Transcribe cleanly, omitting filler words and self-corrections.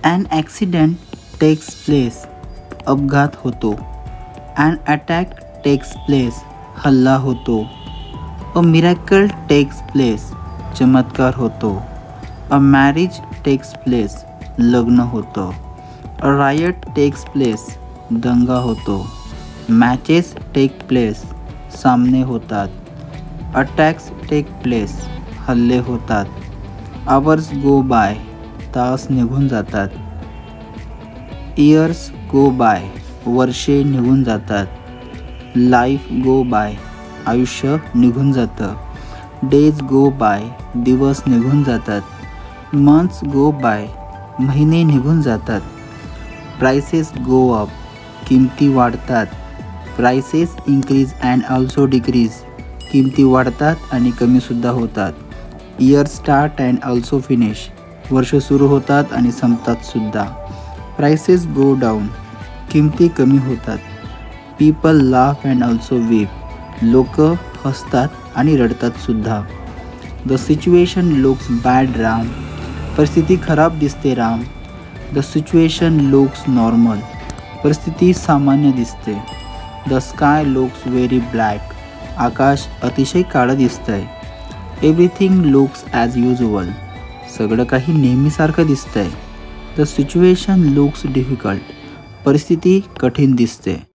An accident takes place. अपघात होतो. An attack takes place. हल्ला होतो. A miracle takes place. चमत्कार होतो. A marriage takes place. लग्न होतं. A riot takes place. दंगा होतो. Matches take place. सामने होतात. Attacks take place. हल्ले होतात. Hours go by. तास निघून जातात. Years go by. वर्षे निघून जातात. Life go by. आयुष्य निघून जातं. Days go by. दिवस निघून जातात. Months go by. महिने निघून जातात. Prices go up. किमती वाढतात. Prices increase and also decrease. किमती वाढतात आणि कमीसुद्धा होतात. Years start and also finish. वर्ष सुरू होतात आणि संपतात सुद्धा. Prices go down. किमती कमी होतात. People laugh and also weep. लोक हसतात आणि रडतात सुद्धा. The situation looks bad Ram. परिस्थिती खराब दिसते Ram. The situation looks normal. परिस्थिती सामान्य दिसते. The sky looks very black. आकाश अतिशय काळं दिसतंय. Everything looks as usual. सगळं काही नेहमीसारखं दिसतंय. The situation looks difficult. परिस्थिती कठीण दिसते.